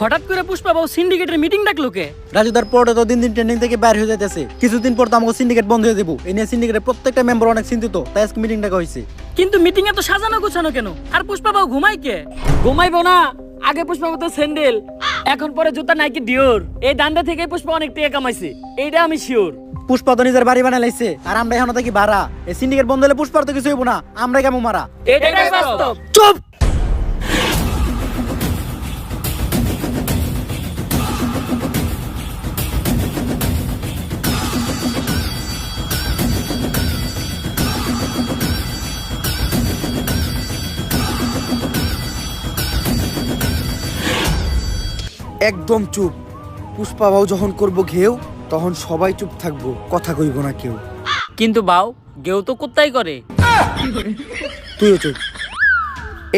হঠাৎ করে পুষ্পা বাবু সিন্ডিকেটের মিটিং ডাকলো কে? রাজুদার পরে তো দিন দিন ট্রেন্ডিং থেকে বাইরে হয়ে যাইতেছে, কিছুদিন পর তো আমাকে সিন্ডিকেট বন্ধ হয়ে দেবো। এই নিয়ে সিন্ডিকেটের প্রত্যেকটা মেম্বার অনেক চিন্তিত, তাই আজকে মিটিং ডাকা হয়েছে। কিন্তু মিটিং এ তো সাজানো গোছানো কেন? আর পুষ্পা বাবু ঘুমাই কে? ঘুমাইবো না, আগে পুষ্পা বাবু তো স্যান্ডেল, এখন পরে জুতা নাইকি ডিওর। এই দান্দা থেকে পুষ্পা অনেক টাকা কামাইছে, এইটা আমি শিওর। পুষ্পা তো নিজের বাড়ি বানাই লাইছে, আর আমরা এখন থাকি ভাড়া। এই সিন্ডিকেট বন্ধ হলে পুষ্পার তো কিছু হইব না, আমরা কেমন মারা। এটাই বাস্তব। চুপ! একদম চুপ। পুষ্পা বাবু যখন করবো ঘেউ, তখন সবাই চুপ থাকবো, কথা কইব না কেউ। কিন্তু বাউ গেও তো কোত্তাই করে। তুইও চুপ।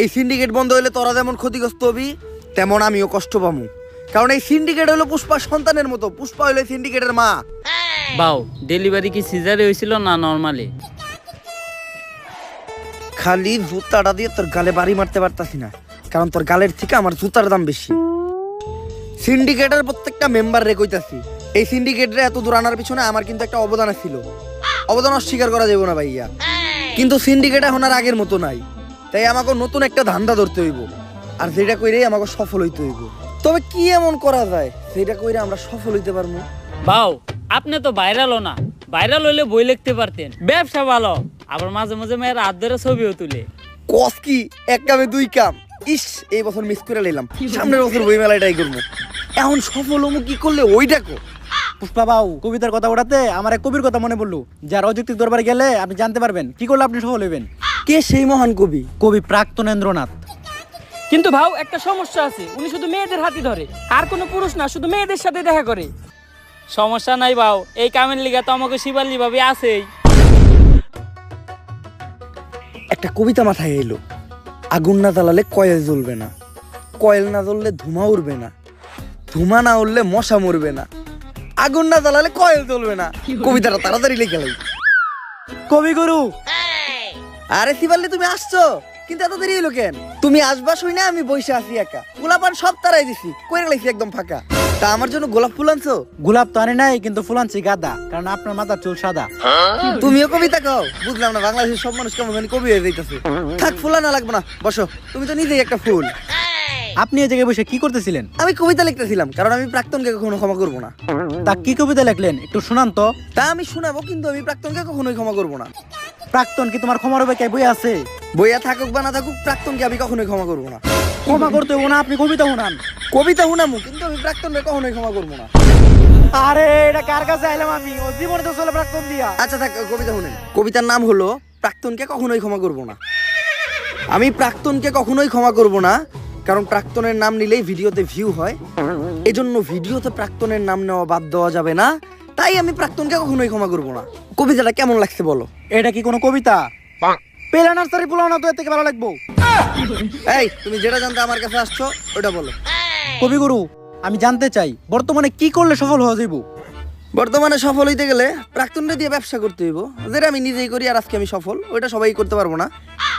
এই সিন্ডিকেট বন্ধ হইলে তোরা যেমন ক্ষতিগ্রস্ত হবি, তেমন আমিও কষ্ট পামু। কারণ এই সিন্ডিকেট হলো পুষ্পা সন্তানের মতো, পুষ্পা হইলো সিন্ডিকেটের মা। বাউ ডেলিভারি কি সিজারে হয়েছিল না নরমালি? খালি জুতাটা দিয়ে তোর গালে বাড়ি মারতে পারতাছি না, কারণ তোর গালের থেকে আমার জুতার দাম বেশি। সিন্ডিকেটের প্রত্যেকটা মেম্বার রে কইতাছি, এই সিন্ডিকেটরে এত দূর আনার পিছনে আমার কিন্তু একটা অবদান ছিল। অবদান অস্বীকার করা যাবে না ভাইয়া। কিন্তু সিন্ডিকেট এখন আর আগের মতো নাই, তাই আমাকে নতুন একটা ধান্দা ধরতে হইব, আর যেটা কইরে আমাকে সফল হইতে হইব। তবে কি এমন করা যায় যেটা কইরে আমরা সফল হইতে পারবো? বাউ আপনি তো ভাইরালও না, ভাইরাল হইলে বই লিখতে পারতেন। ব্যবসা ভালো, আবার মাঝে মাঝে মেয়ের হাত ধরে ছবিও তুলে। কস কি এক কামে দুই কাম। ইস, এই বছর মিস করে নিলাম, সামনের বছর বই মেলাটাই করবো। এখন সফল হমু কি করলে ওইটা কো। পুষ্পা বাবু কবিতার কথা ওঠাতে আমার এক কবির কথা মনে পড়লো, যার অযৌক্তিক দরবারে গেলে আপনি জানতে পারবেন কি করলে আপনি সফল হইবেন। কে সেই মহান কবি? কবি প্রাক্তনেন্দ্রনাথ। কিন্তু ভাও একটা সমস্যা আছে, উনি শুধু মেয়েদের হাতই ধরে, আর কোনো পুরুষ না, শুধু মেয়েদের সাথে দেখা করে। সমস্যা নাই বাউ, এই কামের লিগা তো আমাকে শিবালি ভাবে আছেই। একটা কবিতা মাথায় এলো, আগুন না জ্বালালে কয়েল জ্বলবে না, কয়েল না জ্বললে ধোঁয়া উড়বে না, ধোঁয়া না উড়লে মশা মরবে না, আগুন না জ্বালালে কয়েল জ্বলবে না। কবিতাটা তাড়াতাড়ি লিখে লাই। কবিগুরু, আরে শিবাল্লি তুমি আসছো, কিন্তু এত দেরি হলো কেন? তুমি আসবা শুই না আমি বসে আছি একা, গোলাপান সব তারাই দিছি, কইরে লাইছি একদম ফাঁকা। তা আমার জন্য গোলাপ ফুল আনছো? গোলাপ তো আনে নাই, কিন্তু ফুল আনছি গাদা, কারণ আপনার মাথার চুল সাদা। তুমিও কবিতা কও? বুঝলাম না, বাংলাদেশের সব মানুষ কেমন জানি কবি হয়ে যাইতেছে। থাক, ফুলা না লাগবে না, বসো। তুমি তো নিজেই একটা ফুল। আপনি এই জায়গায় বসে কি করতেছিলেন? আমি কবিতা লিখতেছিলাম, কারণ আমি প্রাক্তনকে কখনো ক্ষমা করবো না। তা কি কবিতা লিখলেন একটু শোনান তো। তা আমি শোনাবো, কিন্তু আমি প্রাক্তনকে কখনোই ক্ষমা করবো না। প্রাক্তন কি তোমার ক্ষমার হবে? কে বই আছে? বইয়া থাকুক বা না থাকুক, প্রাক্তনকে আমি কখনোই ক্ষমা করবো না। ক্ষমা করতে হবো না, আপনি কবিতা শোনান। কবিতা শুনামু, কিন্তু আমি প্রাক্তনকে কখনোই ক্ষমা করবো না। আরে এটা কার কাছে আইলাম আমি? ও জীবনে তো চলে প্রাক্তন দিয়া। আচ্ছা থাক, কবিতা শুনেন। কবিতার নাম হলো প্রাক্তনকে কখনোই ক্ষমা করবো না। আমি প্রাক্তনকে কখনোই ক্ষমা করবো না, কারণ প্রাক্তনের নাম নিলেই ভিডিওতে ভিউ হয়, এজন্য ভিডিওতে প্রাক্তনের নাম নেওয়া বাদ দেওয়া যাবে না। তাই আমি প্রাক্তনকে কখনোই ক্ষমা করবো না। কবিতাটা কেমন লাগছে বলো? এটা কি কোনো কবিতা? পেলা নার্সারি পোলাও না তো এর থেকে ভালো লাগবো। এই, তুমি যেটা জানতে আমার কাছে আসছো ওটা বলো। কবিগুরু, আমি জানতে চাই বর্তমানে কি করলে সফল হওয়া যাইব? বর্তমানে সফল হইতে গেলে প্রাক্তনকে দিয়ে ব্যবসা করতে হইব, যেটা আমি নিজেই করি, আর আজকে আমি সফল, ওইটা সবাই করতে পারবো না।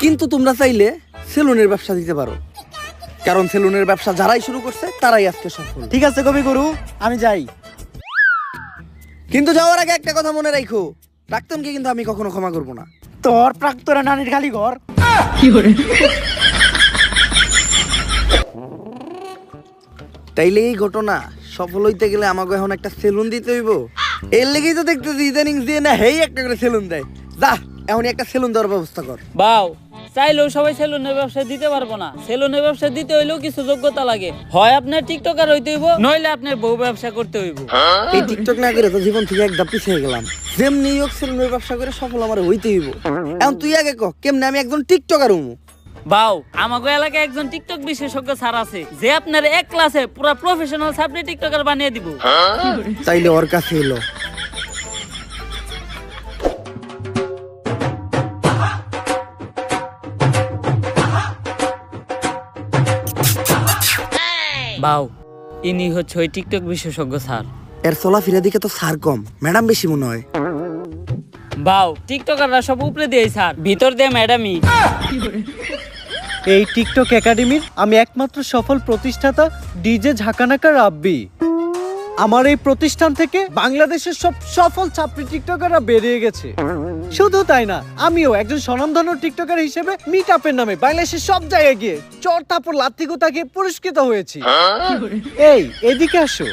কিন্তু তোমরা চাইলে সেলুনের ব্যবসা দিতে পারো, কারণ সেলুনের ব্যবসা যারাই শুরু করছে তারাই আজকে সফল। ঠিক আছে কবিগুরু, আমি যাই। কিন্তু যাওয়ার আগে একটা কথা মনে রাখো, প্রাক্তনকে কিন্তু আমি কখনো ক্ষমা করবো না। তোর প্রাক্তনের নানির খালি ঘর। তাইলে এই ঘটনা সফল হইতে গেলে আমাকে এখন একটা সেলুন দিতে হইব। এর লেগেই তো দেখতেছি ইদানিং দিয়ে না হেই একটা করে সেলুন দেয়। যা, এখনই একটা সেলুন দেওয়ার ব্যবস্থা কর। বাউ চাইলেও সবাই সেলুনের ব্যবসা দিতে পারবো না। সেলুনের ব্যবসা দিতে হইলেও কিছু যোগ্যতা লাগে, হয় আপনার টিকটকার হইতে হইব, নইলে আপনার বউ ব্যবসা করতে হইব। এই টিকটক না করে তো জীবন থেকে একদম পিছিয়ে গেলাম। যেমনি হোক সেলুনের ব্যবসা করে সফল আমার হইতে হইব। এখন তুই আগে কহ, কেমনে আমি একজন টিকটকার হমু? বাউ আমাগো এলাকায় একজন টিকটক বিশেষজ্ঞ স্যার আছে, যে আপনার এক ক্লাসে পুরো প্রফেশনাল সাবজেক্ট টিকটকার বানিয়ে দিব। চাইলে ওর কাছে এলো। বাউ ইনি হচ্ছে ওই টিকটক বিশেষজ্ঞ স্যার। এর চলাফেরা দিকে তো স্যার কম, ম্যাডাম বেশি মনে হয়। বাউ টিকটকাররা সব উপরে দিয়ে স্যার, ভিতর দিয়ে ম্যাডামই। এই টিকটক একাডেমির আমি একমাত্র সফল প্রতিষ্ঠাতা ডিজে ঝাঁকানাকা রাব্বি। আমার এই প্রতিষ্ঠান থেকে বাংলাদেশের সব সফল ছাত্রী টিকটকাররা বেরিয়ে গেছে। শুধু তাই না, আমিও একজন স্বনামধন্য টিকটকার হিসেবে মিট আপের নামে বাংলাদেশের সব জায়গায় গিয়ে চর থাপড় লাত্তি গোতাকে পুরস্কৃত হয়েছি। এই এদিকে আসো।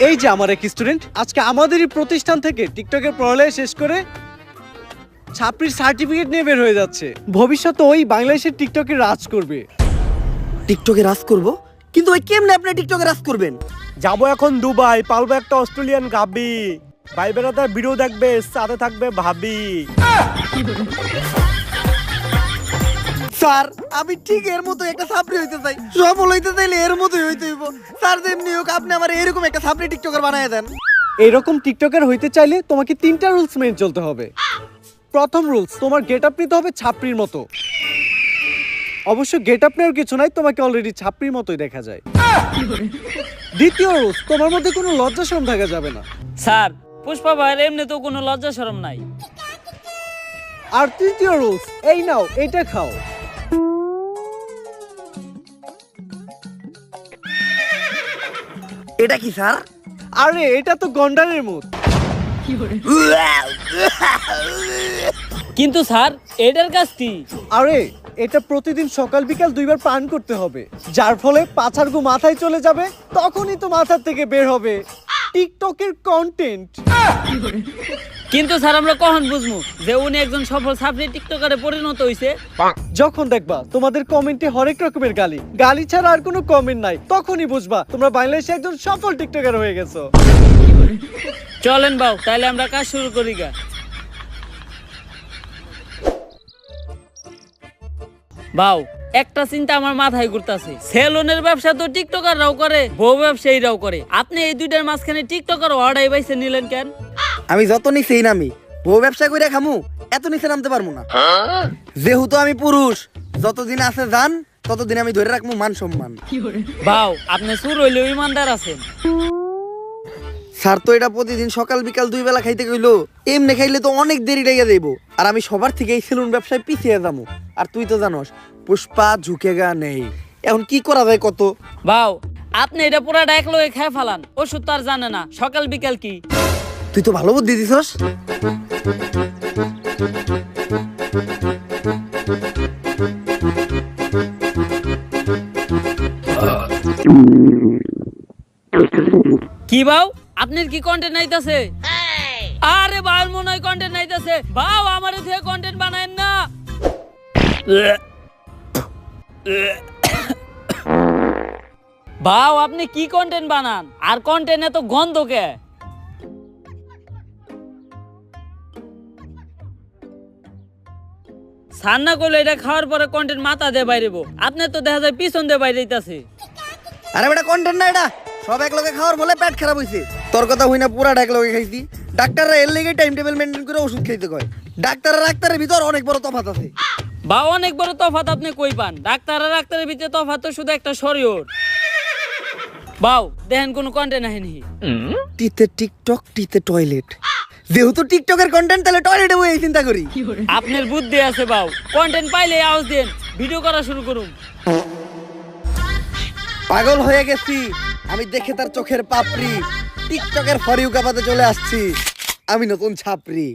এই যে আমার এক স্টুডেন্ট আজকে আমাদেরই প্রতিষ্ঠান থেকে টিকটকের পড়ালেখা শেষ করে ছাত্রীর সার্টিফিকেট নিয়ে বের হয়ে যাচ্ছে। ভবিষ্যতে ওই বাংলাদেশের টিকটকে রাজ করবে। টিকটকে রাজ করব, কিন্তু ওই কেমনে আপনি টিকটকে রাজ করবেন? যাবো এখন দুবাই, পালবো একটা অস্ট্রেলিয়ান গাবি, ভাই বেড়াদার ভিডিও দেখবে, সাথে থাকবে ভাবি। স্যার আমি ঠিক এর মতো একটা ছাত্রী হইতে চাই, সফল হইতে চাইলে এর মতোই হইতে হইব। স্যার যেমনি হোক আপনি আমার এরকম একটা ছাত্রী টিকটকার বানায় দেন। এইরকম টিকটকার হইতে চাইলে তোমাকে 3টা রুলস মেনে চলতে হবে। প্রথম রুলস, তোমার গেট আপ নিতে হবে ছাপড়ির মতো। অবশ্য গেট আপ নেওয়ার কিছু নাই, তোমাকে অলরেডি ছাপড়ির মতোই দেখা যায়। দ্বিতীয় রুলস, তোমার মধ্যে কোনো লজ্জা শরম থাকা যাবে না। স্যার পুষ্পা ভাইয়ের এমনি তো কোনো লজ্জা শরম নাই। আর তৃতীয় রুলস, এই নাও এইটা খাও। এটা কি স্যার? আরে এটা তো গন্ডারের মুখ। কিন্তু স্যার এটার কাজ কি? আরে এটা প্রতিদিন সকাল বিকাল 2বার পান করতে হবে, যার ফলে পাছার গু মাথায় চলে যাবে, তখনই তো মাথার থেকে বের হবে টিকটকের কন্টেন্ট। কিন্তু স্যার আমরা কখন বুঝবো যে উনি একজন সফল ছাত্রী টিকটকারে পরিণত হইছে? যখন দেখবা তোমাদের কমেন্টে হরেক রকমের গালি, গালি ছাড়া আর কোনো কমেন্ট নাই, তখনই বুঝবা তোমরা বাংলাদেশে একজন সফল টিকটকার হয়ে গেছো। চলেন বাউ, তাহলে আমরা কাজ শুরু করি গা। বাউ একটা চিন্তা আমার মাথায় ঘুরতাছে, সেলুনের ব্যবসা তো টিকটকাররাও করে, বউ ব্যবসায়ীরাও করে, আপনি এই দুইটার মাঝখানে টিকটকার অর্ডার বাইছে নিলেন কেন? আমি যত নিচেই নামি, বউ ব্যবসা কইরা খামু, এত নিচে নামতে পারবো না। যেহেতু আমি পুরুষ, যতদিন আছে জান ততদিন আমি ধরে রাখবো মান সম্মান। বাউ আপনি সুর হইলেও ইমানদার আছেন। স্যার তো এটা প্রতিদিন সকাল বিকাল 2 বেলা খাইতে কইলো, এমনি খাইলে তো অনেক দেরি লেগে যাইব, আর আমি সবার থেকে এই সেলুন ব্যবসায় পিছিয়ে যাবো। আর তুই তো জানোস পুষ্পা ঝুঁকেগা নেই, এখন কি করা যায় কত? বাউ আপনি এটা পুরাটা এক লগে খেয়ে ফেলান, ওষুধ তো আর জানে না সকাল বিকাল কি। তুই তো ভালো বুদ্ধি দিছস। কি বাউ আপনার কি কন্টেন্ট নাইতাছে? আরে বাউর মনে হয় কন্টেন্ট নাইতাছে। বাউ আমারে থেকে কন্টেন্ট বানায়েন না। বাউ আপনি কি কন্টেন্ট বানান, আর কন্টেন্ট এত গন্ধ কে? সান্না করলে এটা খাওয়ার পরে কন্টেন্ট মাথা দিয়ে বাইরেবো, আপনার তো দেখা যায় পিছন দিয়ে বাইরে যাইতাছে। আরে বেটা কন্টেন্ট না, এটা সব এক লগে খাওয়ার বলে পেট খারাপ হইছে। তোর কথা হই না, পুরাটা এক লগে খাইছি। ডাক্তাররা এর লেগে টাইম টেবিল মেইনটেইন করে ওষুধ খাইতে কয়। ডাক্তার আর ডাক্তারের ভিতর অনেক বড় তফাৎ আছে। বা অনেক বড় তফাৎ আপনি কই পান? ডাক্তার আর ডাক্তারের ভিতরে তফাৎ তো শুধু একটা শরীর। বাউ দেখেন কোন কন্টেন্ট আহেনি। টিতে টিকটক, টিতে টয়লেট। যেহেতু টিকটকের কন্টেন্ট, তাহলে টয়লেটে বই চিন্তা করি। আপনার বুদ্ধি আছে বাউ, কন্টেন্ট পাইলে আওয়াজ দেন, ভিডিও করা শুরু করুন। পাগল হয়ে গেছি আমি দেখে তার চোখের পাপড়ি, টিকটকের ফর ইউ কাপাতে চলে আসছি আমি নতুন ছাপড়ি।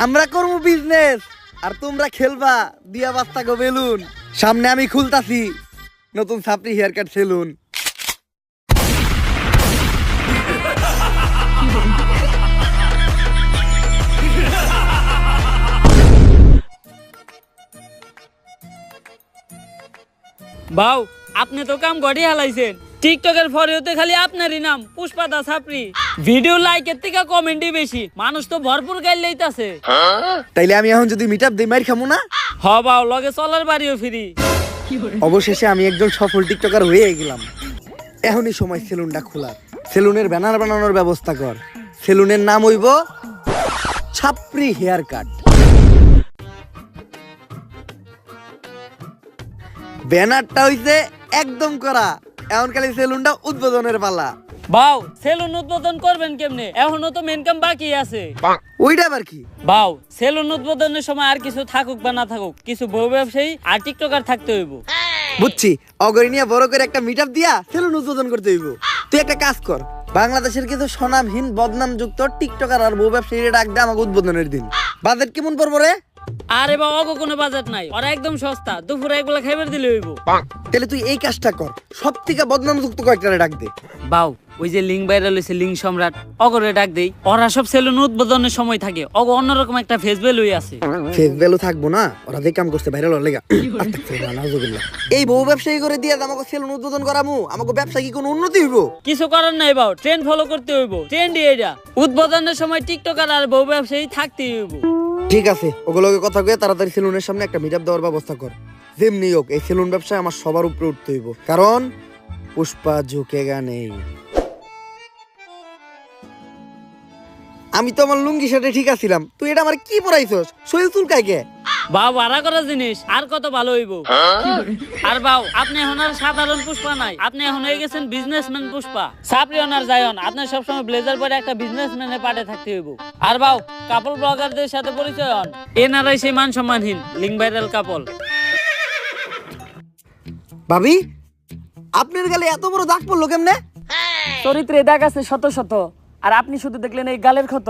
আমরা করবো বিজনেস আর তোমরা খেলবা দিয়া বাস্তা গো বেলুন। সামনে আমি খুলতাছি নতুন ছাপড়ি হেয়ার কাট সেলুন। বাউ আপনি তো কাম গড়ি হালাইছেন, টিকটকের ফরিওতে খালি আপনারই নাম পুষ্পা দা ছাপড়ি। ভিডিও লাইকের থেকে কমেন্টই বেশি, মানুষ তো ভরপুর গাইল লইতাছে। তাইলে আমি এখন যদি মিট আপ দিই মাইর খামু না? হ বাউ লগে চলার বাড়িও ফ্রি। অবশেষে আমি একজন সফল টিকটকার হয়ে গেলাম। এখনই সময় সেলুনটা খোলার। সেলুনের ব্যানার বানানোর ব্যবস্থা কর। সেলুনের নাম হইব ছাপড়ি হেয়ার কাট। ব্যানারটা হইছে একদম করা, এখন খালি সেলুনটা উদ্বোধনের পালা। বাউ সেলুন উদ্বোধন করবেন কেমনে? এখনো তো মেন কাম বাকি আছে। ওইটা আবার কি? বাউ সেলুন উদ্বোধনের সময় আর কিছু থাকুক বা না থাকুক, কিছু বউ ব্যবসায়ী আর টিকটকার থাকতে হইব। বুঝছি, অগরি নিয়ে বড় করে একটা মিট আপ দিয়া সেলুন উদ্বোধন করতে হইব। তুই একটা কাজ কর, বাংলাদেশের কিছু স্বনামহীন বদনাম যুক্ত টিকটকার আর বউ ব্যবসায়ীরা ডাক দে আমাকে উদ্বোধনের দিন। বাজেট কেমন পড়বো রে? আরে বাবা অগো কোনো বাজেট নাই, ওরা একদম সস্তা, দুপুরে একবেলা খাইবার দিলে হইব। তাহলে তুই এই কাজটা কর, সব থেকে বদনাম যুক্ত কয়েকটা ডাক দে। বাউ ওই যে লিঙ্ক ভাইরাল হইছে লিঙ্ক সম্রাট, অগরে ডাক দেই। ওরা সব সেলুন উদ্বোধনের সময় থাকে, অগো অন্যরকম একটা ফেস ভ্যালু আছে। ফেস ভ্যালু থাকবো না, ওরা যে কাম করছে ভাইরাল হওয়ার লেগা। নাউজুবিল্লাহ। এই বউ ব্যবসায়ী করে দিয়ে আমাকে সেলুন উদ্বোধন করামু, আমাকে ব্যবসা কি কোনো উন্নতি হইব? কিছু করার নাই বাউ, ট্রেন্ড ফলো করতে হইব। ট্রেন্ডই এটা, উদ্বোধনের সময় টিকটকার আর বউ ব্যবসায়ী থাকতেই হইব। ঠিক আছে, ওগুলোকে কথা কয়ে তাড়াতাড়ি সেলুনের সামনে একটা মিট আপ দেওয়ার ব্যবস্থা কর। যেমনি হোক এই সেলুন ব্যবসায় আমার সবার উপরে উঠতে হইব, কারণ পুষ্পা ঝুঁকেগা নেই। আমি তো আমার লুঙ্গি শার্টে ঠিক আছিলাম, তুই এটা আমার কি পরাইছস? শরীর চুলকায় কে? বাউ ভাড়া করা জিনিস আর কত ভালো হইব। আর বাউ আপনি এখন আর সাধারণ পুষ্পা নাই, আপনি এখন হয়ে গেছেন বিজনেসম্যান পুষ্পা। সাপরি অনার যায়ন, আপনি সবসময় ব্লেজার পরে একটা বিজনেসম্যানের পাটে থাকতে হইব। আর বাউ কাপল ব্লগারদের সাথে পরিচয় হন, এনারাই সেই মান সম্মানহীন লিঙ্ক ভাইরাল কাপল। ভাবি, আপনার গালে এত বড় দাগ পড়লো কেমনে? চরিত্রে দাগ আছে শত শত, আর আপনি শুধু দেখলেন এই গালের ক্ষত।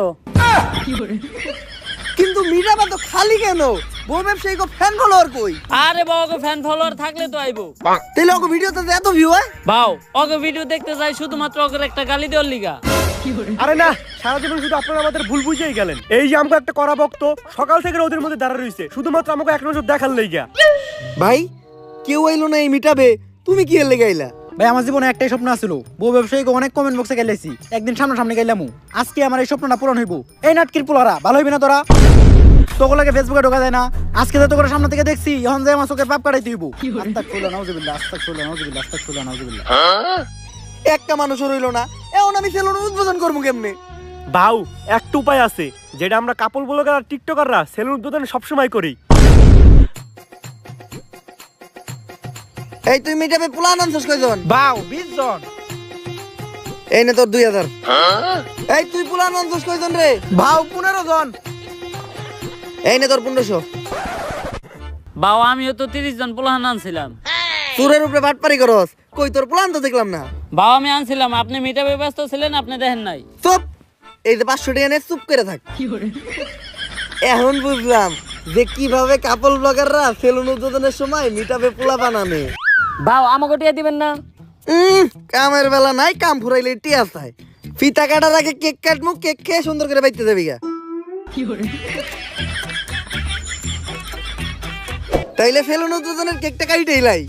কিন্তু মিরাবা তো খালি কেন? বউ ব্যবসায়ী কো ফ্যান ফলোয়ার কই? আরে বাবা গো ফ্যান ফলোয়ার থাকলে তো আইবো। তাইলে ওকে ভিডিওতে এত ভিউ হয়? বাউ ওকে ভিডিও দেখতে যাই শুধুমাত্র ওকে একটা গালি দেওয়ার লিগা। আরে না, সারা জীবন শুধু আপনারা আমাদের ভুল বুঝেই গেলেন। এই যে আমাকে একটা করা ভক্ত সকাল থেকে ওদের মধ্যে দাঁড়া রইছে শুধুমাত্র আমাকে এক নজর দেখার লাইগা। ভাই কেউ আইলো না এই মিটাবে, তুমি কি এর লেগে আইলা? ভাই আমার জীবনে একটাই স্বপ্ন আছিল, বউ ব্যবসায়ীকে অনেক কমেন্ট বক্সে গেলাইছি, একদিন সামনাসামনি গেলাম। আজকে আমার এই স্বপ্নটা পূরণ হইব। এই নাটকির পোলারা ভালো হইবি না তোরা? তোগুলোকে ফেসবুকে ঢোকা যায় না, আজকে তো তোকে সামনে থেকে দেখছি, এখন যে আমার চোখের পাপ কাটাইতে হইব। আস্তাগফিরুল্লাহ, নাউজুবিল্লাহ, আস্তাগফিরুল্লাহ, নাউজুবিল্লাহ, আস্তাগফিরুল্লাহ, নাউজুবিল্লাহ। একটা মানুষও রইলো না, এখন আমি সেলুন উদ্বোধন করবো কেমনে? বাউ একটা উপায় আছে, যেটা আমরা কাপল ব্লগার আর টিকটকাররা সেলুন উদ্বোধন সবসময় করি। এই তুই মিটাবে পোলা আনছস কয়জন? বাউ 20 জন। এই নে তোর 2000। এই তুই পোলা আনছস কয়জন রে? বাউ 15 জন। এই নে তোর 1500। বাউ আমিও তো 30 জন পোলাহান আনছিলাম। চুরের উপরে বাটপারি করস, কই তোর পোলান তো দেখলাম না। বাউ আমি আনছিলাম, আপনি মিটাবে ব্যস্ত ছিলেন, আপনি দেখেন নাই। চুপ, এই যে 500 টাকা নে, চুপ করে থাক। এখন বুঝলাম যে কিভাবে কাপল ব্লগাররা সেলুন উদ্বোধনের সময় মিটাবে পোলা বানানে। বাউ আমাকে টিয়া দিবেন না? কামের বেলা নাই, কাম ফুরাইলে টিয়া চাই। ফিতা কাটার আগে কেক কাটমু, কেক খেয়ে সুন্দর করে বাইতে যাবি গা। তাইলে সেলুন উদ্বোধনের কেকটা কাইটেই লাই।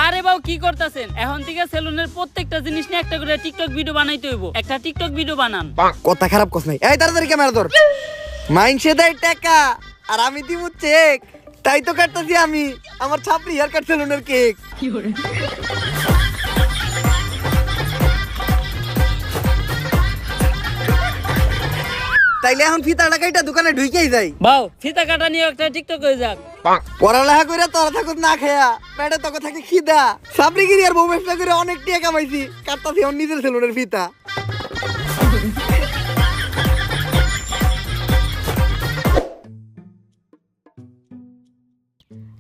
আরে বাউ কি করতেছেন? এখন থেকে সেলুনের প্রত্যেকটা জিনিস নিয়ে একটা করে টিকটক ভিডিও বানাইতে হইব। একটা টিকটক ভিডিও বানান। কথা খারাপ কস নাই। এই তাড়াতাড়ি ক্যামেরা ধর। মাইনসে দেয় টাকা আর আমি দিমু চেক, তাই তো কাটতাছি আমি আমার ছাপরি হেয়ার কাট সেলুনের কেক। তাইলে এখন ফিতা টাকাইটা দোকানে ঢুকেই যাই। বাউ ফিতা কাটা নিয়ে একটা টিকটক হয়ে যাক। পড়ালেখা করে তোরা থাকুক না খেয়া, পেটে তোকে থাকে খিদা। সাবরিগিরি আর বউ ব্যবসা করে অনেক টাকা কামাইছি, কাটতাছি এখন নিজের সেলুনের ফিতা।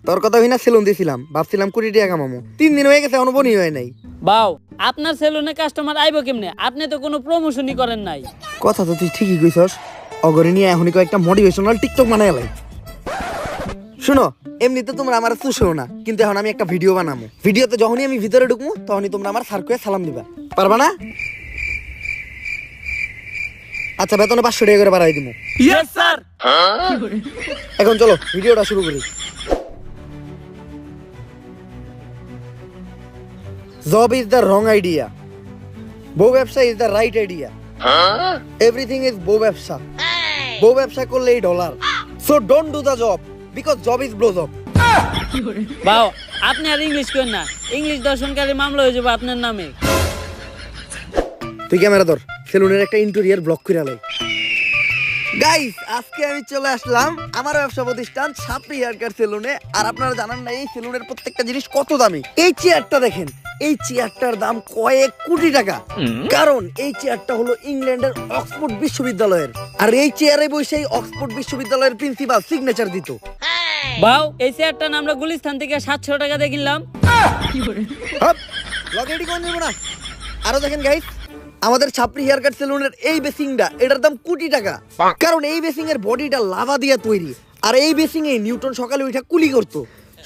তোর কথা হই না সেলুন দিছিলাম, ভাবছিলাম 20 টাকা কামামো। 3 দিন হয়ে গেছে এখনো বনি হয় নাই। বাউ আপনার সেলুনে কাস্টমার আইবো কেমনে? আপনি তো কোনো প্রমোশনই করেন নাই। কথা তো তুই ঠিকই কইছস, অগরে নিয়ে এখনই কয়েকটা মোটিভেশনাল টিকটক বানাই লাই। শুনো, এমনিতে তোমরা আমার চুষো না, কিন্তু এখন আমি একটা ভিডিও বানাবো। ভিডিওতে যখনই আমি ভিতরে ঢুকবো তখনই তোমরা আমার স্যার কয়ে সালাম দিবা, পারবা না? আচ্ছা বেতনে 500 টাকা করে বাড়াই দিবো। Yes sir. এখন চলো ভিডিওটা শুরু করি। Job is the wrong idea. বউ ব্যবসা is the right idea. Everything is বউ ব্যবসা। বউ ব্যবসা করলে এই dollar. So don't do the job because job is blow job. বাউ আপনি আর ইংলিশ করেন না, ইংলিশ দর্শনকারী মামলা হয়ে যাবে আপনার নামে। তুই ক্যামেরা ধর, সেলুনের একটা ইন্টেরিয়র ব্লক করে লাই। গাইস আজকে আমি চলে আসলাম আমার ব্যবসা প্রতিষ্ঠান সাপরি হেয়ার কাট সেলুনে। আর আপনারা জানেন না এই সেলুনের প্রত্যেকটা জিনিস কত দামি। এই চেয়ারটা দেখেন এই চেয়ারটার দাম কয়েক কোটি টাকা, কারণ এই চেয়ারটা হলো ইংল্যান্ডের অক্সফোর্ড বিশ্ববিদ্যালয়ের, আর এই চেয়ারে বসে অক্সফোর্ড বিশ্ববিদ্যালয়ের প্রিন্সিপাল সিগনেচার দিত। বাউ, এই চেয়ারটা আমরা গুলিস্তান থেকে 700 টাকা দিয়ে কিনলাম। লগেডি কোন নেব না। আরো দেখেন গাইস, আমাদের ছাপরি হেয়ার কাট সেলুনের এই বেসিংটা, এটার দাম কোটি টাকা, কারণ এই বেসিং এর বডিটা লাভা দিয়ে তৈরি, আর এই বেসিং এ নিউটন সকালে ওইটা কুলি করতো।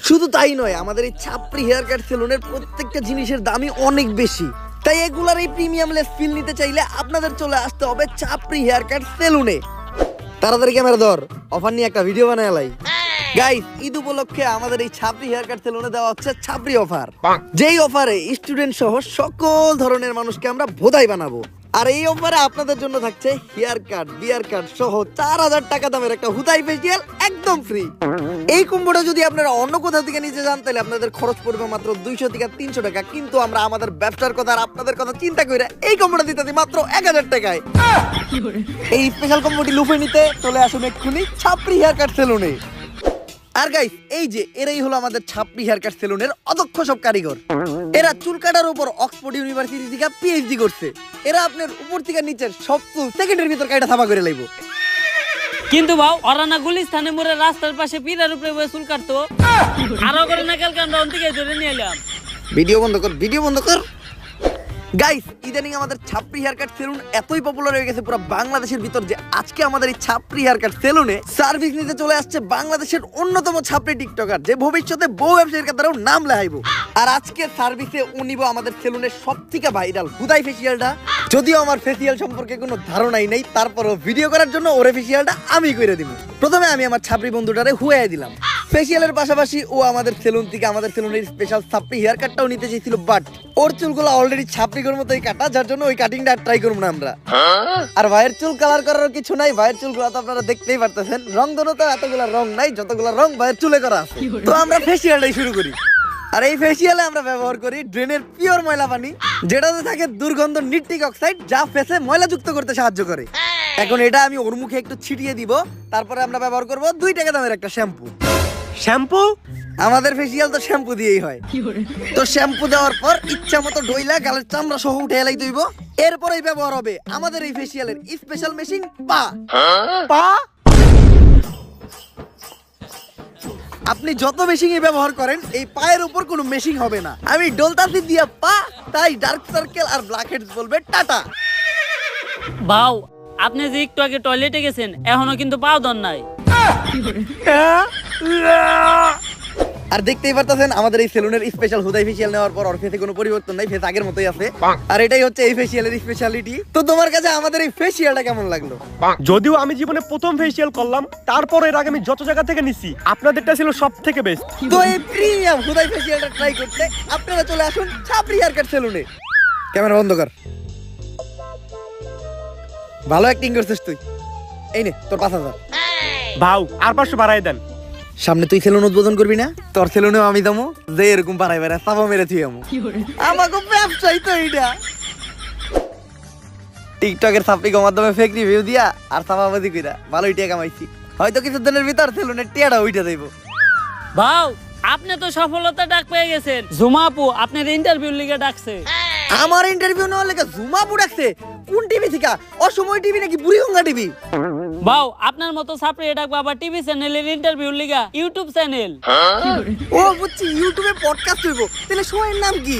শুধু তাই নয়, আমাদের এই ছাপরি হেয়ার কাট সেলুনের প্রত্যেকটা জিনিসের দামই অনেক বেশি, তাই এগুলার এই প্রিমিয়াম লেস ফিল নিতে চাইলে আপনাদের চলে আসতে হবে ছাপরি হেয়ার কাট সেলুনে। তাড়াতাড়ি ক্যামেরা ধর, অফার নিয়ে একটা ভিডিও বানাই। গাইস, ঈদ উপলক্ষে আমাদের এই ছাপরি হেয়ার কাট সেলুনে দেওয়া হচ্ছে ছাপরি অফার, যেই অফারে স্টুডেন্ট সহ সকল ধরনের মানুষকে আমরা ভোদাই বানাবো। আর এই অফারে আপনাদের জন্য থাকছে হেয়ার কাট, বিয়ার কাট সহ 4000 টাকা দামের একটা হুদাই ফেসিয়াল একদম ফ্রি। এই কম্বোটা যদি আপনারা অন্য কোথাও থেকে নিতে যান তাহলে আপনাদের খরচ পড়বে মাত্র 200 থেকে 300 টাকা, কিন্তু আমরা আমাদের ব্যবসার কথা আর আপনাদের কথা চিন্তা করে এই কম্বোটা দিতে দিই মাত্র 1000 টাকায়। এই স্পেশাল কম্বোটি লুফে নিতে চলে আসুন এক্ষুনি ছাপরি হেয়ার কাট সেলুনে। আর গাইস, এই যে এরাই হলো আমাদের ছাপরি হেয়ার কাট সেলুনের অদক্ষ সব কারিগর। এরা চুল কাটার উপর অক্সফোর্ড ইউনিভার্সিটি থেকে পিএইচডি করছে। এরা আপনার উপর থেকে নিচের সব চুল সেকেন্ডের ভিতর কাটা থাবা করে লাইবো। কিন্তু বাউ, ওরা না গুলিস্তানে মোড়ে রাস্তার পাশে পিলার উপরে বসে চুল কাটতো, আরো করে না কালকে আমরা অন্তিকে ধরে নিয়ে এলাম। ভিডিও বন্ধ কর, ভিডিও বন্ধ কর। গাইস, ইদানিং আমাদের ছাপরি হেয়ার কাট সেলুন এতই পপুলার হয়ে গেছে পুরো বাংলাদেশের ভিতর যে আজকে আমাদের এই ছাপরি হেয়ার কাট সেলুনে সার্ভিস নিতে চলে আসছে বাংলাদেশের অন্যতম ছাপরি টিকটকার, যে ভবিষ্যতে বউ ব্যবসায়ীর কাতারেও নাম লেখাইবো। আর আজকে সার্ভিসে উনিব আমাদের সেলুনের সবথেকে ভাইরাল হুদাই ফেসিয়ালটা। যদিও আমার ফেসিয়াল সম্পর্কে কোনো ধারণাই নেই, তারপরও ভিডিও করার জন্য ওরে ফেসিয়ালটা আমি করে দিব। প্রথমে আমি আমার ছাপরি বন্ধুটারে হুয়াই দিলাম। ফেসিয়ালের পাশাপাশি ও আমাদের সেলুন থেকে আমাদের সেলুনের স্পেশাল ছাপরি হেয়ার কাটটাও নিতে চেয়েছিল, বাট ওর চুলগুলো অলরেডি ছাপরির মতোই কাটা, যার জন্য ওই কাটিংটা ট্রাই করবো না আমরা। আর ভাইয়ের চুল কালার করার কিছু নাই, ভাইয়ের চুলগুলো তো আপনারা দেখতেই পারতেছেন, রং ধরো তো এতগুলা রং নাই, যতগুলা রং ভাইয়ের চুলে করা আছে। তো আমরা ফেসিয়ালটাই শুরু করি। আর এই ফেসিয়ালে আমরা ব্যবহার করি ড্রেনের পিওর ময়লা পানি, যেটাতে থাকে দুর্গন্ধ নিট্রিক অক্সাইড, যা ফেসে ময়লা যুক্ত করতে সাহায্য করে। এখন এটা আমি ওর মুখে একটু ছিটিয়ে দিব, তারপরে আমরা ব্যবহার করব 2 টাকা দামের একটা শ্যাম্পু। শ্যাম্পু? আমাদের ফেসিয়াল তো শ্যাম্পু দিয়েই হয়। তো শ্যাম্পু দেওয়ার পর ইচ্ছা মতো ডইলা গালের চামড়া সহ উঠে এলাই দইব। এরপরেই ব্যবহার হবে আমাদের এই ফেসিয়ালের স্পেশাল মেশিন পা। পা? আপনি যত মেশিনই ব্যবহার করেন, এই পায়ের উপর কোনো মেশিন হবে না। আমি ডলতাছি দিয়া পা, তাই ডার্ক সার্কেল আর ব্ল্যাক হেডস বলবে টাটা। বাউ, আপনি যে একটু আগে টয়লেটে গেছেন, এখনো কিন্তু পাও দন নাই। আর দেখতেই পারতেছেন আমাদের এই সেলুনের স্পেশাল হুদাই ফেসিয়াল নেওয়ার পর ওর ফেসে কোনো পরিবর্তন নাই, ফেস আগের মতোই আছে। আর এটাই হচ্ছে এই ফেসিয়ালের স্পেশালিটি। তো তোমার কাছে আমাদের এই ফেসিয়ালটা কেমন লাগলো? যদিও আমি জীবনে প্রথম ফেসিয়াল করলাম, তারপর এর আগে আমি যত জায়গা থেকে নিছি আপনাদেরটা ছিল সব থেকে বেস্ট। তো এই প্রিমিয়াম হুদাই ফেসিয়ালটা ট্রাই করতে আপনারা চলে আসুন ছাপরি হেয়ার কাট সেলুনে। ক্যামেরা বন্ধ কর। ভালো অ্যাক্টিং করছিস তুই। এই নে তোর 5000। ভাও, আর 500 বাড়াই দেন। সামনে তুই সেলুন উদ্বোধন করবি না? তোর সেলুনেও আমি দামো যে এরকম পাড়াই বেড়া চাপা মেরে থুই আমু। আমাকে ব্যবসায়ী তো এইটা। টিকটকের সাপ্লিকের মাধ্যমে ফেক রিভিউ দিয়া আর চাপাবাজি কইরা ভালোই টাকা কামাইছি। হয়তো কিছুদিনের ভিতর সেলুনের টিয়াটা উইঠা যাইব। বাউ, আপনি তো সফলতা ডাক পেয়ে গেছেন। ঝুমা আপু আপনার ইন্টারভিউ লিগে ডাকছে। আমার ইন্টারভিউ নেওয়ার লেগে ঝুমা আপু ডাকছে? কোন টিভি থেকে? অসময় টিভি নাকি বুড়িগঙ্গা টিভি? বাউ, আপনার মতো ছাপড়ি ডাকবো আবার টিভি চ্যানেলের ইন্টারভিউ লিগা ইউটিউব চ্যানেল। ও বুঝছি, ইউটিউবে পডকাস্ট হইব। তাহলে শোয়ের নাম কি?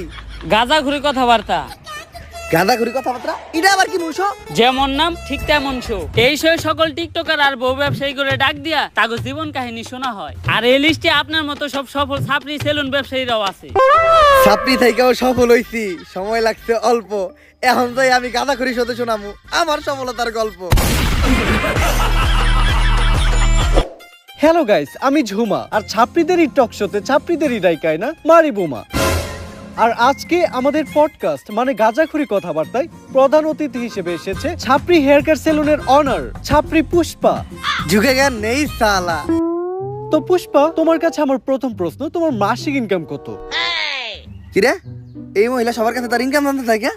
গাঁজাখুরি কথাবার্তা। গাঁজাখুরি কথাবার্তা? এটা আবার কি বলছো? যেমন নাম ঠিক তেমন শো। এই শো সকল টিকটকার আর বউ ব্যবসায়ী করে ডাক দিয়া তাগো জীবন কাহিনী শোনা হয়। আর এই লিস্টে আপনার মতো সব সফল ছাপড়ি সেলুন ব্যবসায়ীরাও আছে। ছাপড়ি থেকেও সফল হইছি, সময় লাগছে অল্প। এখন যাই আমি গাঁজাখুরি শোতে শোনামু আমার সফলতার গল্প। হ্যালো গাইস, আমি ঝুমা, আর ছাপড়িদেরই টক শোতে ছাপড়িদেরই ডাইকায় না মারি বোমা। আর আজকে আমাদের পডকাস্ট মানে গাঁজাখুরি কথাবার্তায় প্রধান অতিথি হিসেবে এসেছে ছাপড়ি হেয়ার কাট সেলুনের অনার ছাপড়ি পুষ্পা। ঝুঁকে গেন নেই সালা। তো পুষ্পা, তোমার কাছে আমার প্রথম প্রশ্ন, তোমার মাসিক ইনকাম কত? কিরে, এই মহিলা সবার কাছে তার ইনকাম জানতে থাকে?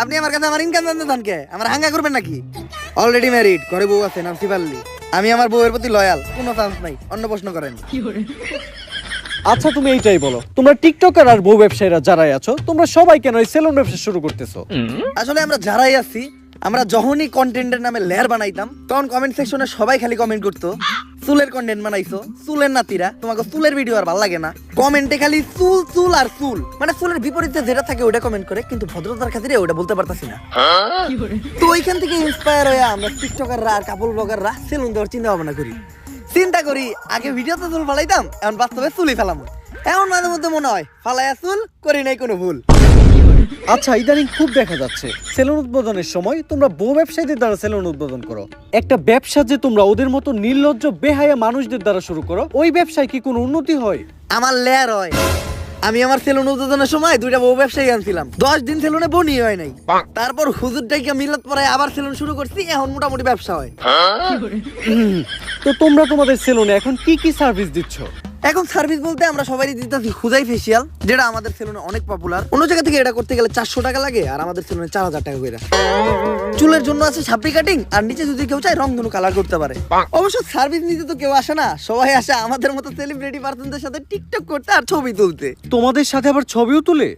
আপনি আমার কাছে আমার ইনকাম জানতে চান কে? আমার হাঙ্গা করবেন নাকি? অলরেডি ম্যারিড, ঘরে বউ আছে, নাম সিপাল্লি। আমি আমার বউয়ের প্রতি লয়াল, কোনো চান্স নাই। অন্য প্রশ্ন করেন। আচ্ছা তুমি এইটাই বলো, তোমরা টিকটকার আর বউ ব্যবসায়ীরা যারাই আছো, তোমরা সবাই কেন এই সেলুন ব্যবসা শুরু করতেছো? আসলে আমরা যারাই আছি, আমরা যখনই কন্টেন্টের নামে লেয়ার বানাইতাম, তখন কমেন্ট সেকশনে সবাই খালি কমেন্ট করতো, চুলের কন্টেন্ট বানাইছো, চুলের নাতিরা, তোমাকে চুলের ভিডিও আর ভালো লাগে না। কমেন্টে খালি চুল চুল আর চুল, মানে চুলের বিপরীতে যেটা থাকে ওটা কমেন্ট করে, কিন্তু ভদ্রতার খাতিরে ওটা বলতে পারতাছি না। তো ওইখান থেকে ইন্সপায়ার হয়ে আমরা টিকটকাররা আর কাপড় ব্লগাররা সেলুন দেওয়ার চিন্তা ভাবনা করি। চিন্তা করি আগে ভিডিওতে চুল ফালাইতাম, এখন বাস্তবে চুলই ফেলাম। এমন মাঝে মধ্যে মনে হয় ফালাইয়া চুল করি নাই কোনো ভুল। আচ্ছা ইদানিং খুব দেখা যাচ্ছে সেলুন উদ্বোধনের সময় তোমরা বউ ব্যবসায়ীদের দ্বারা সেলুন উদ্বোধন করো। একটা ব্যবসা যে তোমরা ওদের মতো নির্লজ্জ বেহায়া মানুষদের দ্বারা শুরু করো, ওই ব্যবসায় কি কোনো উন্নতি হয়? আমার লেয়ার হয়। আমি আমার সেলুন উদ্বোধনের সময় 2টা বউ ব্যবসায়ী আনছিলাম, 10 দিন সেলুনে বনি হয় নাই। তারপর হুজুরটাকে মিলাত পরে আবার সেলুন শুরু করছি, এখন মোটামুটি ব্যবসা হয়। তো তোমরা তোমাদের সেলুনে এখন কি কি সার্ভিস দিচ্ছ? এখন সার্ভিস বলতে আমরা সবারই দিতেছি খুদাই ফেসিয়াল, যেটা আমাদের সেলুনে অনেক পপুলার। অন্য জায়গা থেকে এটা করতে গেলে 400 টাকা লাগে, আর আমাদের সেলুনে 4000 টাকা করে। চুলের জন্য আছে ছাপড়ি কাটিং, আর নিচে যদি কেউ চায় রংধনু কালার করতে পারে। অবশ্য সার্ভিস নিতে তো কেউ আসে না, সবাই আসে আমাদের মতো সেলিব্রিটি পার্সনদের সাথে টিকটক করতে আর ছবি তুলতে। তোমাদের সাথে আবার ছবিও তুলে?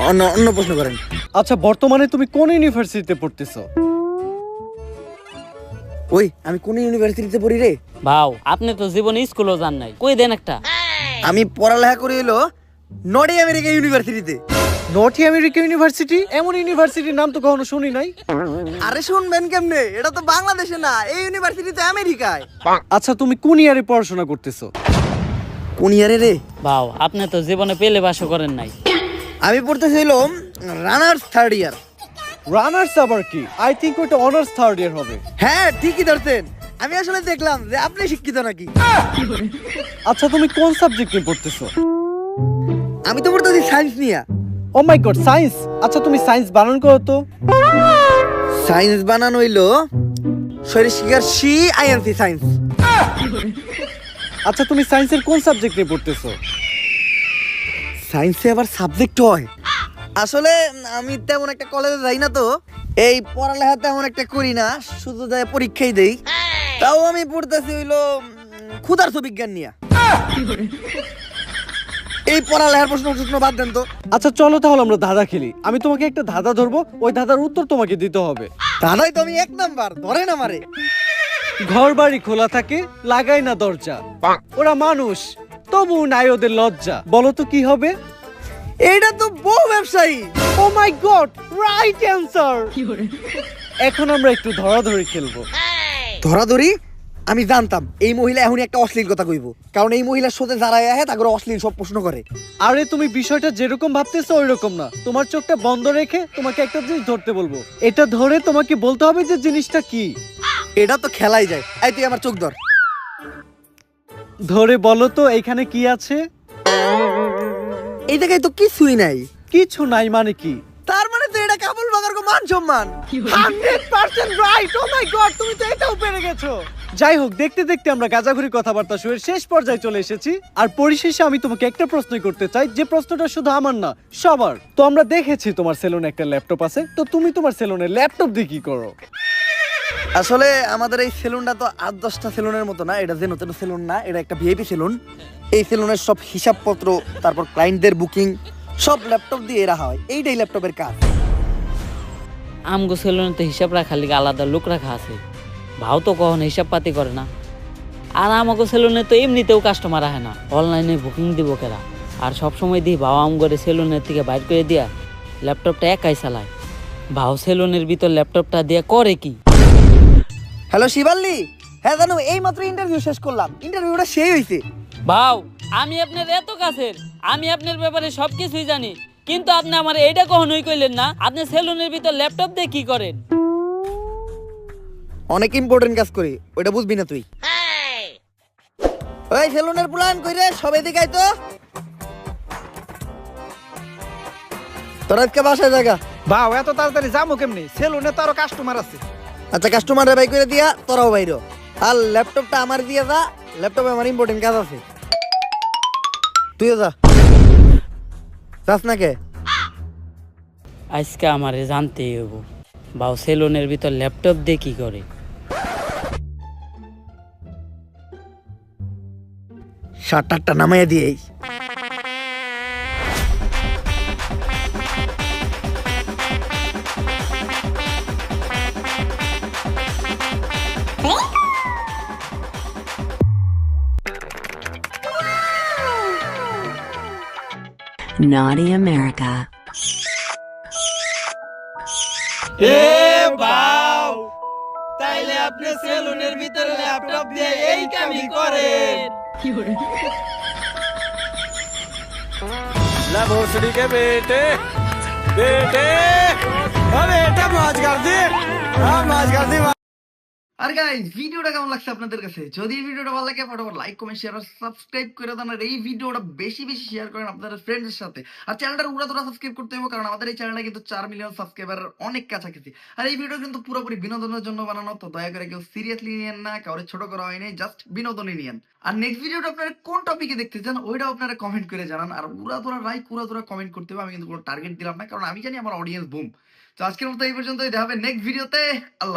অন্য প্রশ্ন করেন। আচ্ছা বর্তমানে তুমি কোন ইউনিভার্সিটিতে পড়তেছো? ওই আমি কোন ইউনিভার্সিটিতে পড়ি রে? ভাও আপনি তো জীবনে স্কুলও যান নাই, কই দেন একটা। আমি পড়ালেখা করি হলো নর্থ আমেরিকা ইউনিভার্সিটিতে। North America university? এমন ইউনিভার্সিটির নাম তো কখনো শুনি নাই। আরে শুনবেন কেমনে, এটা তো বাংলাদেশে না, এই ইউনিভার্সিটি তো আমেরিকায়। আচ্ছা তুমি কোন ইয়ারে পড়াশোনা করতেছো? কোন ইয়ারে রে? ভাও আপনি তো জীবনে পেলে বাসও করেন নাই। আমি পড়তেছি হলো রানার্স 3rd ইয়ার। রানার্স আবার কি? আই থিংক ওটা অনার্স 3rd ইয়ার হবে। হ্যাঁ ঠিকই ধরছেন, আমি আসলে দেখলাম যে আপনি শিক্ষিত নাকি। আচ্ছা তুমি কোন সাবজেক্ট নিয়ে পড়তেছো? আমি তো পড়তেছি সায়েন্স নিয়ে। ও মাই গড, সায়েন্স? আচ্ছা তুমি সায়েন্স বানান করো তো। সায়েন্স বানানো হইলো শরীর শিকার সি আইএনসি সায়েন্স। আচ্ছা তুমি সায়েন্সের কোন সাবজেক্ট নিয়ে পড়তেছো? সায়েন্সে আবার সাবজেক্ট হয়? আসলে আমি তেমন একটা কলেজে যাই না, তো এই পড়ালেখা তেমন একটা করি না, শুধু যাই পরীক্ষাই দেই। তাও আমি পড়তেছি হইলো ক্ষুধার্ত বিজ্ঞান নিয়ে। এই পড়ালেখার প্রশ্ন বাদ দেন তো। আচ্ছা চলো তাহলে আমরা ধাঁধা খেলি। আমি তোমাকে একটা ধাঁধা ধরবো, ওই ধাঁধার উত্তর তোমাকে দিতে হবে। দাদাই তো আমি 1 নাম্বার, ধরেন আমারে। ঘর বাড়ি খোলা থাকে, লাগাই না দরজা, ওরা মানুষ তবু নাই ওদের লজ্জা, বলো তো কি হবে? এইটা তো বউ ব্যবসায়ী। ও মাই গড, রাইট অ্যানসার। এখন আমরা একটু ধরাধরি খেলবো। ধরাধরি? আমি জানতাম এই মহিলা এখনই একটা অশ্লীল কথা কইব, কারণ এই মহিলার সাথে যারা আহে তাকে অশ্লীল সব প্রশ্ন করে। আরে তুমি বিষয়টা যেরকম ভাবতেছো ওই রকম না। তোমার চোখটা বন্ধ রেখে তোমাকে একটা জিনিস ধরতে বলবো, এটা ধরে তোমাকে বলতে হবে যে জিনিসটা কি। এটা তো খেলাই যায়। এই তুই আমার চোখ ধর। ধরে বলো তো এখানে কি আছে? এই জায়গায় তো কিছুই নাই। কিছু নাই মানে কি? তার মানে তো এটা কাবুল বাগার মান সম্মান। 100% রাইট। ও মাই গড, তুমি তো এটাও পেরে গেছো। যাই হোক, দেখতে দেখতে আমরা গাজাঘুরি কথাবার্তা শুরুর শেষ পর্যায়ে চলে এসেছি। আর পরিশেষে আমি তোমাকে একটা প্রশ্নই করতে চাই, যে প্রশ্নটা শুধু আমার না সবার। তো আমরা দেখেছি তোমার সেলুনে একটা ল্যাপটপ আছে, তো তুমি তোমার সেলুনে ল্যাপটপ দিয়ে কি করো? আসলে আমাদের এই সেলুনটা তো 8-10টা সেলুনের মতো না, এটা যে নতুন সেলুন না, এটা একটা ভিআইপি সেলুন। এই সেলুনের সব হিসাবপত্র, তারপর ক্লায়েন্টদের বুকিং সব ল্যাপটপ দিয়ে রাখা হয়। এইটাই ল্যাপটপের কাজ। আমগো সেলুনে তো হিসাব রাখার লিগে আলাদা লোক রাখা আছে, ভাও তো কখনো হিসাব পাতি করে না। আর আমাগো সেলুনে তো এমনিতেও কাস্টমার আহে না, অনলাইনে বুকিং দিব কেরা। আর সবসময় দিই ভাও আমগরে সেলুনের থেকে বাইর করে দিয়া ল্যাপটপটা একাই চালায়। ভাও সেলুনের ভিতর ল্যাপটপটা দিয়া করে কি? হ্যালো শিবাল্লি, হ্যাঁ জানো এই মাত্র ইন্টারভিউ শেষ করলাম, ইন্টারভিউটা সেই হয়েছে। ভাও আমি আপনার এত কাছের, আমি আপনার ব্যাপারে সবকিছুই জানি, কিন্তু আপনি আমার এইটা কখনোই কইলেন না আপনি সেলুনের ভিতর ল্যাপটপ দিয়ে কি করেন। অনেক ইম্পর্টেন্ট কাজ করি, ওইটা বুঝবি না তুই। ওই সেলুনের প্ল্যান কইরে সবাই দেখাই তো। তোর আজকে বাসায় জায়গা? বাও এত তাড়াতাড়ি যাবো কেমনি? সেলুনে তো আরো কাস্টমার আছে। আচ্ছা কাস্টমারে বাই করে দিয়া, তোরাও বাইরো। আর ল্যাপটপটা আমার দিয়ে যা, ল্যাপটপে আমার ইম্পর্টেন্ট কাজ আছে। তুইও যা। যাস না কে? আজকে আমারে জানতেই হইব ভাও সেলুনের ভিতর ল্যাপটপ দিয়ে কি করে। শার্টারটা নামাইয়া দিয়েই। Naughty America. তাইলে আপনি সেলুনের ভিতরে ল্যাপটপ দিয়ে এই কামই করেন। भोसड़ी के बेटे बेटे बेटा मौज कर दी मौज कर दी। আর গাইস ভিডিওটা কেমন লাগছে আপনাদের কাছে? যদি এই ভিডিওটা ভালো লাগে ফটাফট লাইক কমেন্ট শেয়ার আর সাবস্ক্রাইব করে দেন, আর এই ভিডিওটা বেশি বেশি শেয়ার করেন আপনাদের ফ্রেন্ডসদের সাথে। আর চ্যানেলটা উড়াধুরা সাবস্ক্রাইব করতে হবে, কারণ আমাদের এই চ্যানেলটা কিন্তু 4 মিলিয়ন সাবস্ক্রাইবার অনেক কাছাকাছি। আর এই ভিডিও কিন্তু পুরোপুরি বিনোদনের জন্য বানানো, তো দয়া করে কেউ সিরিয়াসলি নিয়েন না, কাউরে ছোট করা হয়নি, জাস্ট বিনোদনই নিয়েন। আর নেক্সট ভিডিওটা আপনারা কোন টপিকে দেখতে চান ওইটাও আপনারা কমেন্ট করে জানান। আর উড়াধুরা লাইক উড়াধুরা কমেন্ট করতে হবে, আমি কিন্তু কোনো টার্গেট দিলাম না, কারণ আমি জানি আমার অডিয়েন্স বুম। তো আজকের মতো এই পর্যন্তই, দেখা হবে নেক্সট ভিডিওতে। আল্লাহ।